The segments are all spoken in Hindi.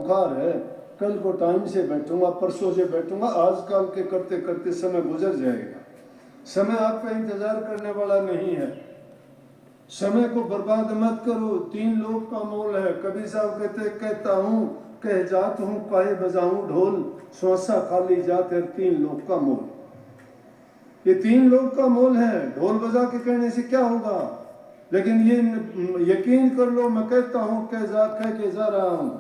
बुखार है, कल को टाइम से बैठूंगा, परसों से बैठूंगा, आजकल के करते करते समय गुजर जाएगा। समय आपका इंतजार करने वाला नहीं है। समय को बर्बाद मत करो। 3 लोग का मोल है। कबीर साहब कहते, कहता हूँ कह जात हूँ काहे बजाऊं ढोल, श्वासा खाली जात है 3 लोग का मोल। ये 3 लोग का मोल है। ढोल बजा के कहने से क्या होगा, लेकिन ये यकीन कर लो, मैं कहता हूँ कह के जा रहा हूँ,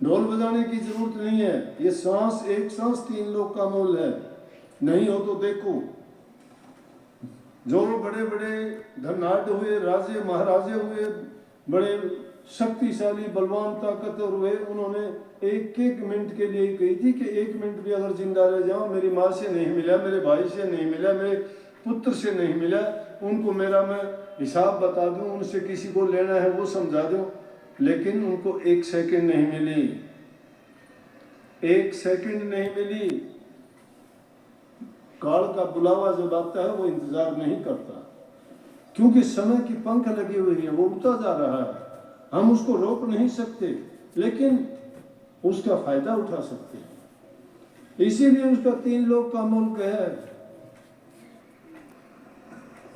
ढोल बजाने की जरूरत नहीं है। ये सांस, एक सांस 3 लोग का मोल है। नहीं हो तो देखो, जो बड़े बड़े धनाढ़ हुए, राजे महाराजे हुए, बड़े शक्तिशाली बलवान ताकतवर हुए, उन्होंने 1-1 मिनट के लिए कही थी कि 1 मिनट भी अगर जिंदा रह जाऊं, मेरी माँ से नहीं मिला, मेरे भाई से नहीं मिला, मेरे पुत्र से नहीं मिला, उनको मेरा मैं हिसाब बता दूं, उनसे किसी को लेना है वो समझा दूं। लेकिन उनको 1 सेकंड नहीं मिली, 1 सेकंड नहीं मिली। काल का बुलावा जब आता है वो इंतजार नहीं करता, क्योंकि समय की पंख लगी हुई है, वो उड़ता जा रहा है। हम उसको रोक नहीं सकते, लेकिन उसका फायदा उठा सकते हैं। इसीलिए उसका 3 लोग का मुल्क है।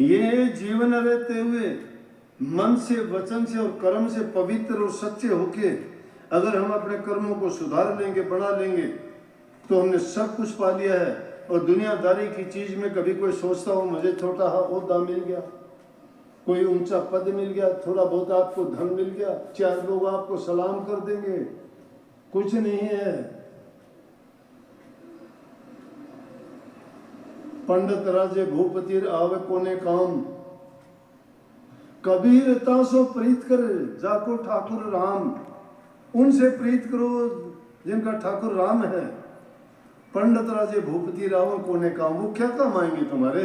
ये जीवन रहते हुए मन से, वचन से और कर्म से पवित्र और सच्चे होके अगर हम अपने कर्मों को सुधार लेंगे, बना लेंगे, तो हमने सब कुछ पा लिया है। और दुनियादारी की चीज में कभी कोई सोचता हो मुझे छोटा ओहदा मिल गया, कोई ऊंचा पद मिल गया, थोड़ा बहुत आपको धन मिल गया, 4 लोग आपको सलाम कर देंगे, कुछ नहीं है। पंडित राजे भूपति आवे कोने काम, कबीर तासो प्रीत करे जाको ठाकुर राम। उनसे प्रीत करो जिनका ठाकुर राम है। पंडित राजे भूपति राव कोने काम, वो क्या काम आएंगे तुम्हारे?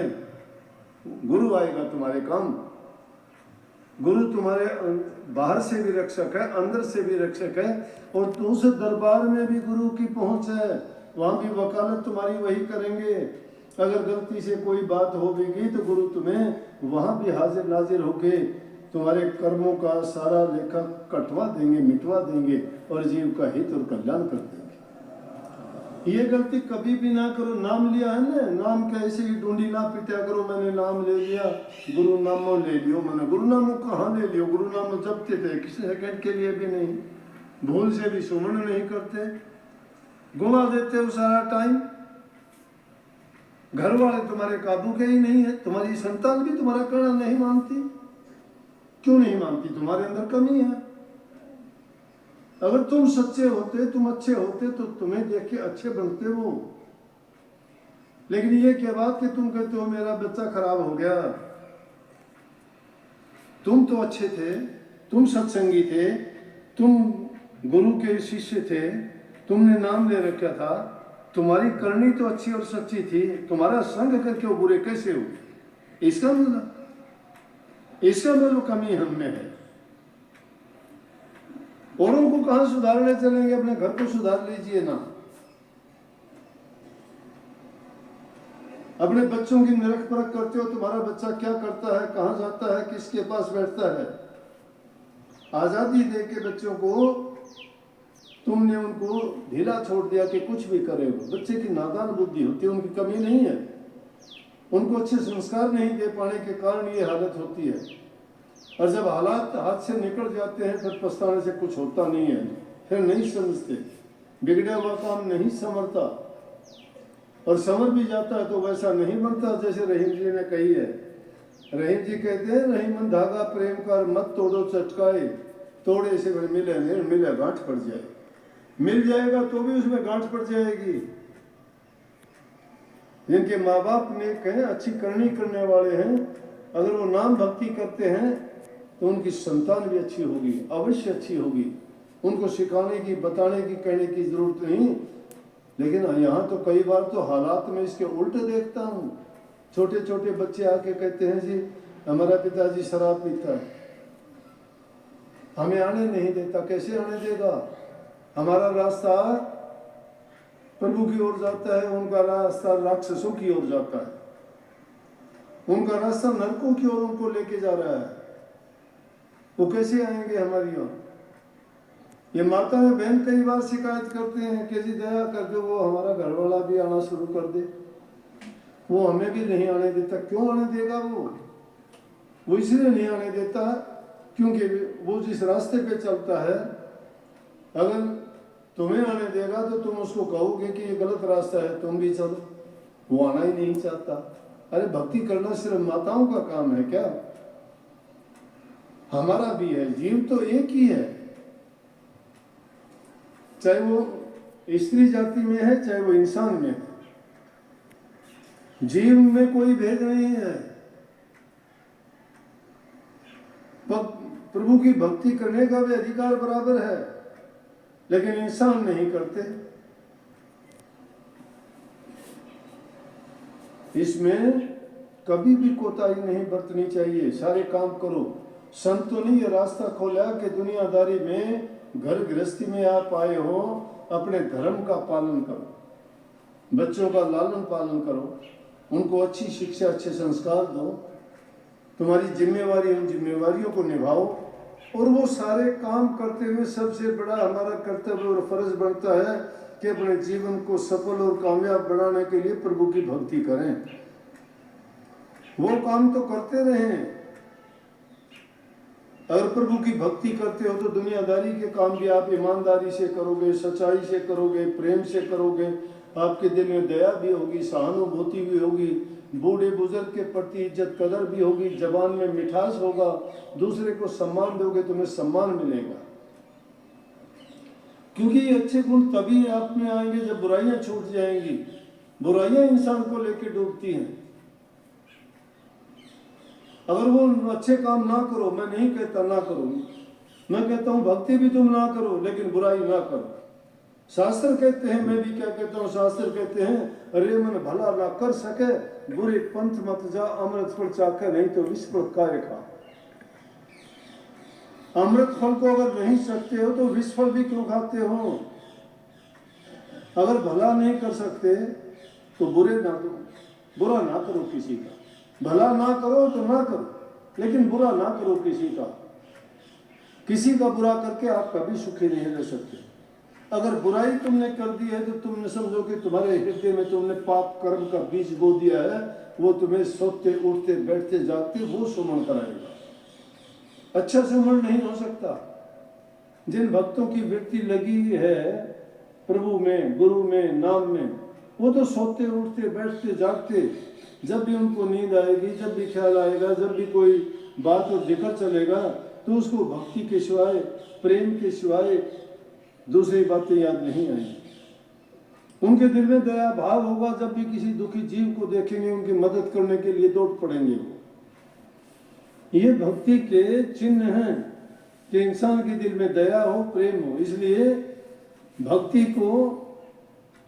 गुरु आएगा तुम्हारे काम। गुरु तुम्हारे बाहर से भी रक्षक है, अंदर से भी रक्षक है, और उस दरबार में भी गुरु की पहुंच है, वहां भी वकालत तुम्हारी वही करेंगे। अगर गलती से कोई बात होगी तो गुरु तुम्हें वहां भी हाजिर नाजिर होके तुम्हारे कर्मों का सारा लेखा कटवा देंगे, मिटवा देंगे और जीव का हित और कल्याण कर देंगे। ये गलती कभी भी ना करो। नाम लिया है ना, नाम कैसे ही ढूंढी ना पिटा करो, मैंने नाम ले लिया, गुरु नामो ले लियो। मैंने गुरु नामो कहाँ ले लियो? गुरु नामो जपते थे, किसी सेकंड के लिए भी नहीं, भूल से भी सुमन नहीं करते, गुमा देते हो सारा टाइम। घर वाले तुम्हारे काबू के ही नहीं है, तुम्हारी संतान भी तुम्हारा कहना नहीं मानती। क्यों नहीं मानती? तुम्हारे अंदर कमी है। अगर तुम सच्चे होते, तुम अच्छे होते, तो तुम्हें देख के अच्छे बनते हो। लेकिन ये क्या बात कि तुम कहते हो मेरा बच्चा खराब हो गया। तुम तो अच्छे थे, तुम सत्संगी थे, तुम गुरु के शिष्य थे, तुमने नाम ले रखा था, तुम्हारी करनी तो अच्छी और सच्ची थी, तुम्हारा संग करके वो बुरे कैसे हो? इसका मतलब कमी हम में है। औरों को कहां सुधारने चलेंगे? अपने घर को सुधार लीजिए ना। अपने बच्चों की निरख परख करते हो, तुम्हारा बच्चा क्या करता है, कहां जाता है, किसके पास बैठता है। आजादी दे के बच्चों को तुमने उनको ढीला छोड़ दिया कि कुछ भी करे। बच्चे की नादान बुद्धि होती है, उनकी कमी नहीं है, उनको अच्छे संस्कार नहीं दे पाने के कारण ये हालत होती है। और जब हालात हाथ से निकल जाते हैं फिर पछताने से कुछ होता नहीं है, फिर नहीं समझते, बिगड़ा हुआ काम नहीं संवरता, और संवर भी जाता है तो वैसा नहीं बनता जैसे रहीम जी ने कही है। रहीम जी कहते हैं, रहीमन धागा प्रेम कर मत तोड़ो चटकाए, तोड़े से मिले नहीं मिले गांठ पड़ जाए। मिल जाएगा तो भी उसमें गांठ पड़ जाएगी। जिनके माँ बाप नेक हैं, अच्छी करनी करने वाले हैं, अगर वो नाम भक्ति करते हैं तो उनकी संतान भी अच्छी होगी, अवश्य अच्छी होगी। उनको सिखाने की, बताने की, कहने की जरूरत नहीं। लेकिन यहाँ तो कई बार तो हालात में इसके उल्टे देखता हूँ। छोटे छोटे बच्चे आके कहते हैं जी हमारा पिताजी शराब पीता है, हमें आने नहीं देता। कैसे आने देगा? हमारा रास्ता प्रभु की ओर जाता है, उनका रास्ता राक्षसों की ओर जाता है, उनका रास्ता नरकों की ओर उनको लेके जा रहा है। वो कैसे आएंगे हमारी ओर? ये माता और बहन कई बार शिकायत करते हैं कि जी दया कर दो, वो हमारा घर वाला भी आना शुरू कर दे, वो हमें भी नहीं आने देता। क्यों आने देगा? वो इसलिए नहीं आने देता क्योंकि वो जिस रास्ते पे चलता है, अगर तुम्हें आने देगा तो तुम उसको कहोगे कि ये गलत रास्ता है, तुम भी चलो। वो आना ही नहीं चाहता। अरे भक्ति करना सिर्फ माताओं का काम है क्या? हमारा भी है। जीव तो एक ही है, चाहे वो स्त्री जाति में है चाहे वो इंसान में है। जीव में कोई भेद नहीं है। प्रभु की भक्ति करने का भी अधिकार बराबर है, लेकिन इंसान नहीं करते। इसमें कभी भी कोताही नहीं बरतनी चाहिए। सारे काम करो। संतों ने ये रास्ता खोला कि दुनियादारी में, घर गृहस्थी में आप आए हो, अपने धर्म का पालन करो, बच्चों का लालन पालन करो, उनको अच्छी शिक्षा, अच्छे संस्कार दो। तुम्हारी जिम्मेवारी, उन जिम्मेवारियों को निभाओ। और वो सारे काम करते हुए सबसे बड़ा हमारा कर्तव्य और फर्ज बनता है कि अपने जीवन को सफल और कामयाब बनाने के लिए प्रभु की भक्ति करें। वो काम तो करते रहें। अगर प्रभु की भक्ति करते हो तो दुनियादारी के काम भी आप ईमानदारी से करोगे, सच्चाई से करोगे, प्रेम से करोगे। आपके दिल में दया भी होगी, सहानुभूति भी होगी, बूढ़े बुजुर्ग के प्रति इज्जत कदर भी होगी, जबान में मिठास होगा, दूसरे को सम्मान दोगे, तुम्हें सम्मान मिलेगा। क्योंकि ये अच्छे गुण तभी आप में आएंगे जब बुराइयां छूट जाएंगी। बुराइयां इंसान को लेकर डूबती हैं। अगर वो अच्छे काम ना करो, मैं नहीं कहता ना करो, मैं कहता हूं भक्ति भी तुम ना करो, लेकिन बुराई ना करो। शास्त्र कहते हैं, मैं भी क्या कहता हूँ, शास्त्र कहते हैं, अरे मन भला ना कर सके, बुरे पंथ मत जा, अमृत फल चाखे, नहीं तो विष फल काय खा। अमृत फल को अगर नहीं सकते हो तो विष फल भी क्यों खाते हो? अगर भला नहीं कर सकते तो बुरा ना करो किसी का। भला ना करो तो ना करो, लेकिन बुरा ना करो किसी का। किसी का बुरा करके आप कभी सुखी नहीं रह सकते। अगर बुराई तुमने कर दी है तो तुमने समझो कि तुम्हारे हृदय में तुमने पाप कर्म का बीज बो दिया है। वो तुम्हें सोते उठते बैठते जागते वो सुमन कराएगा। अच्छा सुमन नहीं हो सकता। जिन भक्तों की वृत्ति लगी है प्रभु में, गुरु में, नाम में, वो तो सोते उठते बैठते जागते, जब भी उनको नींद आएगी, जब भी ख्याल आएगा, जब भी कोई बात और जिक्र चलेगा, तो उसको भक्ति के सिवाय, प्रेम के सिवाय दूसरी बातें याद नहीं आएंगी। उनके दिल में दया भाव होगा। जब भी किसी दुखी जीव को देखेंगे, उनकी मदद करने के लिए दौड़ पड़ेंगे। ये भक्ति के चिन्ह हैं कि इंसान के दिल में दया हो, प्रेम हो। इसलिए भक्ति को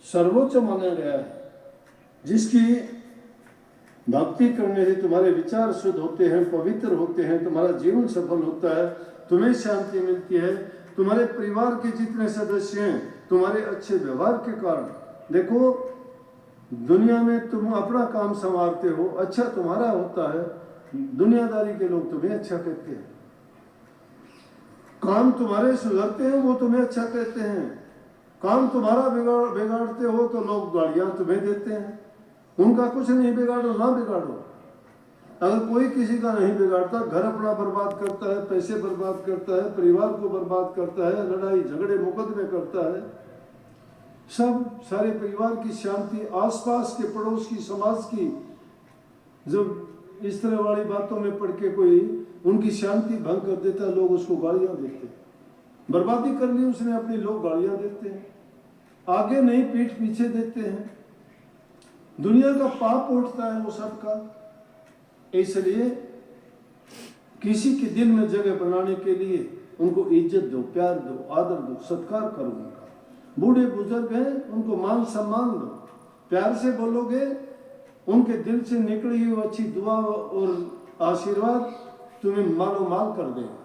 सर्वोच्च माना गया है। जिसकी भक्ति करने से तुम्हारे विचार शुद्ध होते हैं, पवित्र होते हैं, तुम्हारा जीवन सफल होता है, तुम्हें शांति मिलती है। तुम्हारे परिवार के जितने सदस्य हैं, तुम्हारे अच्छे व्यवहार के कारण, देखो दुनिया में तुम अपना काम संवारते हो, अच्छा तुम्हारा होता है, दुनियादारी के लोग तुम्हें अच्छा कहते हैं। काम तुम्हारे सुधरते हैं, वो तुम्हें अच्छा कहते हैं। काम तुम्हारा बिगाड़ते हो तो लोग गालियां तुम्हें देते हैं। उनका कुछ नहीं बिगाड़ो, ना बिगाड़ो। अगर कोई किसी का नहीं बिगाड़ता, घर अपना बर्बाद करता है, पैसे बर्बाद करता है, परिवार को बर्बाद करता है, लड़ाई झगड़े मुकदमे करता है, सब सारे परिवार की शांति, आसपास के पड़ोस की, समाज की, जब इस तरह वाली बातों में पड़ के कोई उनकी शांति भंग कर देता है, लोग उसको गालियां देते हैं। बर्बादी कर ली उसने अपनी, लोग गालियां देते हैं। आगे नहीं, पीठ पीछे देते हैं। दुनिया का पाप उठता है वो सबका। इसलिए किसी के दिल में जगह बनाने के लिए उनको इज्जत दो, प्यार दो, आदर दो, सत्कार करो उनका। बूढ़े बुजुर्ग हैं, उनको मान सम्मान दो, प्यार से बोलोगे, उनके दिल से निकली हुई अच्छी दुआ और आशीर्वाद तुम्हें मालो माल कर देगा।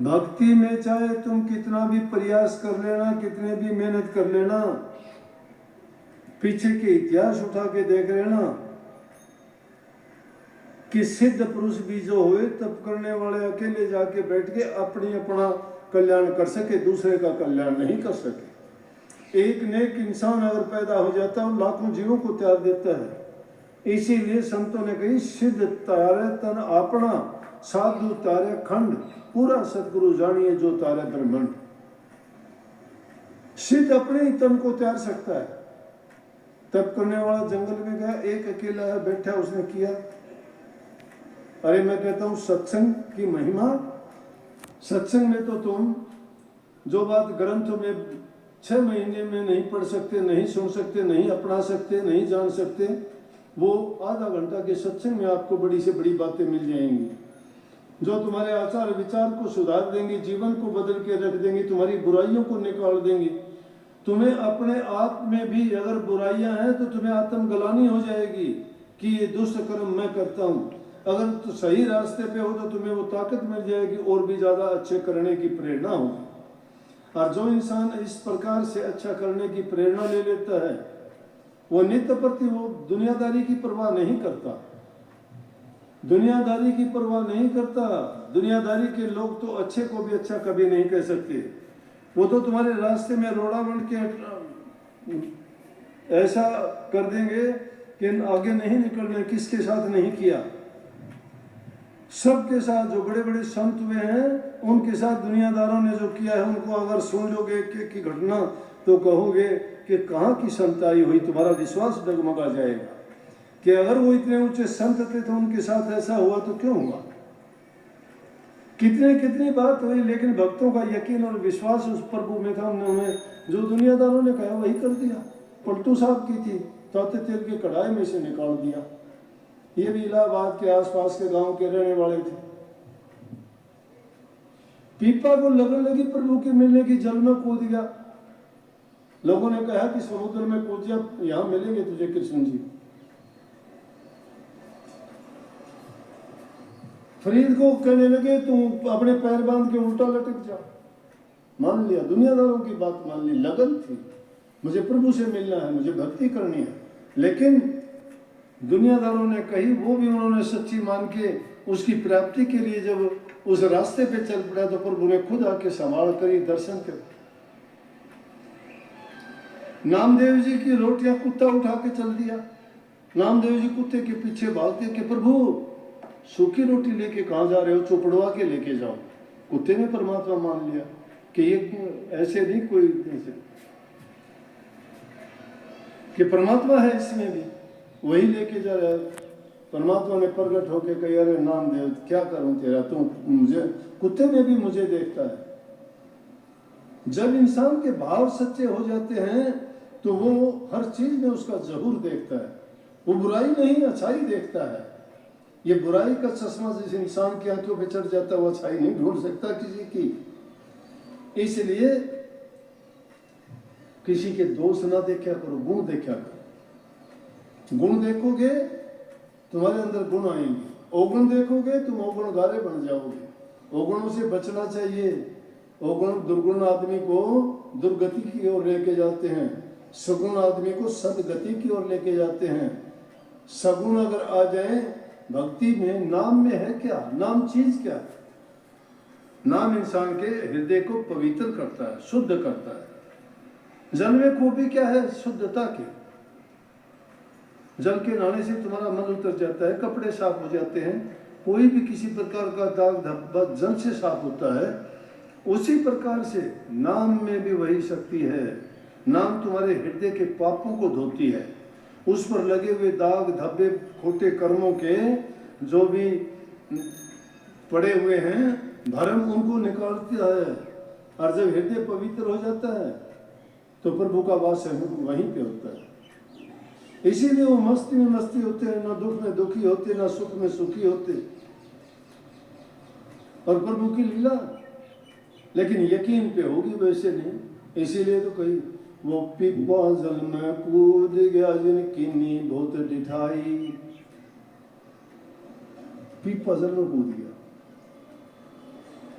भक्ति में चाहे तुम कितना भी प्रयास कर लेना, कितने भी मेहनत कर लेना, पीछे के इतिहास उठा के देख लेना कि सिद्ध पुरुष भी जो हुए, तप करने वाले अकेले जाके बैठ के अपना कल्याण कर सके, दूसरे का कल्याण नहीं कर सके। एक नेक इंसान अगर पैदा हो जाता है, लाखों जीवों को त्याग देता है। इसीलिए संतों ने कही, सिद्ध तारे तन अपना, साधु तारे खंड, पूरा सतगुरु जानिए जो तारे ब्रह्मांड। सिद्ध अपने ही तन को त्याग सकता है। तप करने वाला जंगल में गया, एक अकेला है बैठा, उसने किया। अरे मैं कहता हूं सत्संग की महिमा, सत्संग में तो तुम जो बात ग्रंथों में 6 महीने में नहीं पढ़ सकते, नहीं सुन सकते, नहीं अपना सकते, नहीं जान सकते, वो आधा घंटा के सत्संग में आपको बड़ी से बड़ी बातें मिल जाएंगी, जो तुम्हारे आचार विचार को सुधार देंगी, जीवन को बदल के रख देंगी, तुम्हारी बुराइयों को निकाल देंगी। तुम्हें अपने आप में भी अगर बुराइयां हैं तो तुम्हें आत्मग्लानि हो जाएगी कि ये दुष्ट कर्म मैं करता हूँ। अगर तो सही रास्ते पे हो तो तुम्हें वो ताकत मिल जाएगी और भी ज्यादा अच्छे करने की प्रेरणा होगी। और जो इंसान इस प्रकार से अच्छा करने की प्रेरणा ले लेता है, वो नित्य प्रति वो दुनियादारी की परवाह नहीं करता, दुनियादारी की परवाह नहीं करता। दुनियादारी के लोग तो अच्छे को भी अच्छा कभी नहीं कह सकते। वो तो तुम्हारे रास्ते में रोड़ा बन के ऐसा कर देंगे कि आगे नहीं निकलने, किसके साथ नहीं किया, सबके साथ। जो बड़े बड़े संत हुए हैं उनके साथ दुनियादारों ने जो किया है, उनको अगर सुन लोगे एक की घटना तो कहोगे कि कहाँ की संताई हुई, तुम्हारा विश्वास डगमगा जाएगा कि अगर वो इतने ऊंचे संत थे तो उनके साथ ऐसा हुआ तो क्यों हुआ। कितनी बात हुई, लेकिन भक्तों का यकीन और विश्वास उस प्रभु में था। उन्होंने जो दुनियादारों ने कहा वही कर दिया। पलटू साहब की थी, ताते तेल के कढ़ाई में से निकाल दिया। ये भी इलाहाबाद के आसपास के गांव के रहने वाले थे। पीपा को लगन लगी प्रभु के मिलने की, जल में कूद गया। लोगों ने कहा कि समुद्र में कूद जा, यहां मिलेंगे तुझे कृष्ण जी। फरीद को कहने लगे तू अपने पैर बांध के उल्टा लटक जा। मान लिया, दुनियादारों की बात मान ली, लगन थी, मुझे प्रभु से मिलना है, मुझे भक्ति करनी है। लेकिन दुनियादारों ने कही, वो भी उन्होंने सच्ची मान के उसकी प्राप्ति के लिए जब उस रास्ते पे चल पड़ा तो प्रभु ने खुद आके संभाल कर दर्शन कर। नामदेव जी की रोटियां कुत्ता उठा के चल दिया। नामदेव जी कुत्ते के पीछे भागते कि प्रभु सूखी रोटी लेके कहाँ जा रहे हो, चुपड़वा के लेके जाओ। कुत्ते ने परमात्मा मान लिया कि ये ऐसे नहीं कोई ऐसे, कि परमात्मा है इसमें भी, वही लेके जा रहा है। परमात्मा ने प्रकट होके कही, अरे नामदेव क्या करूं तेरा, तू मुझे कुत्ते में भी मुझे देखता है। जब इंसान के भाव सच्चे हो जाते हैं तो वो हर चीज में उसका जहूर देखता है, वो बुराई नहीं अच्छाई देखता है। ये बुराई का चश्मा जिस इंसान की आंखों पे चढ़ जाता है वो अच्छाई नहीं ढूंढ सकता किसी की। इसलिए किसी के दोष ना देखा करो, गुण देखा करो। गुण देखोगे तुम्हारे अंदर गुण आएंगे, अवगुण देखोगे तुम अवगुणगारे बन जाओगे। अवगुणों से बचना चाहिए। अवगुण दुर्गुण आदमी को दुर्गति की ओर लेके जाते हैं, सगुण आदमी को सदगति की ओर लेके जाते हैं। सगुण अगर आ जाए भक्ति में, नाम में है क्या, नाम चीज क्या है? नाम इंसान के हृदय को पवित्र करता है, शुद्ध करता है। जल में खूबी क्या है? शुद्धता की। जल के नहाने से तुम्हारा मन उतर जाता है, कपड़े साफ हो जाते हैं, कोई भी किसी प्रकार का दाग धब्बा जल से साफ होता है। उसी प्रकार से नाम में भी वही शक्ति है। नाम तुम्हारे हृदय के पापों को धोती है, उस पर लगे हुए दाग धब्बे खोटे कर्मों के जो भी पड़े हुए हैं भरम, उनको निकालता है। और जब हृदय पवित्र हो जाता है तो प्रभु का वास वहीं पे होता है। इसीलिए वो मस्ती में मस्ती होते हैं, ना दुख में दुखी होते, ना सुख में सुखी होते। और प्रभु की लीला लेकिन यकीन पे होगी, वैसे नहीं। इसीलिए तो कही, वो पिपा जल में कूद गया जिनकी बहुत डिठाई। पिपा जल में कूद गया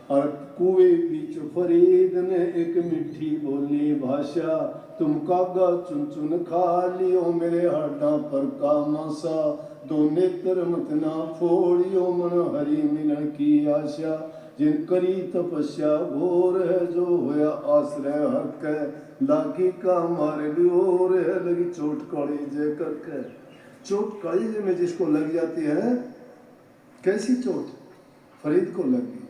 और कुएं बीच फरीद ने एक मीठी बोली भाषा, तुम कागा चुन चुन खा लियो मेरे हाडा पर का मासा, दो नेत्र मत ना फोड़ियो मन हरि मिलन की आशा। जिन करी तपस्या घोर है, जो होया आश्रय हर के, लागी का मारे भी और है, लगी चोट कलेजे करके। चोट कलेजे में जिसको लग जाती है, कैसी चोट फरीद को लगी,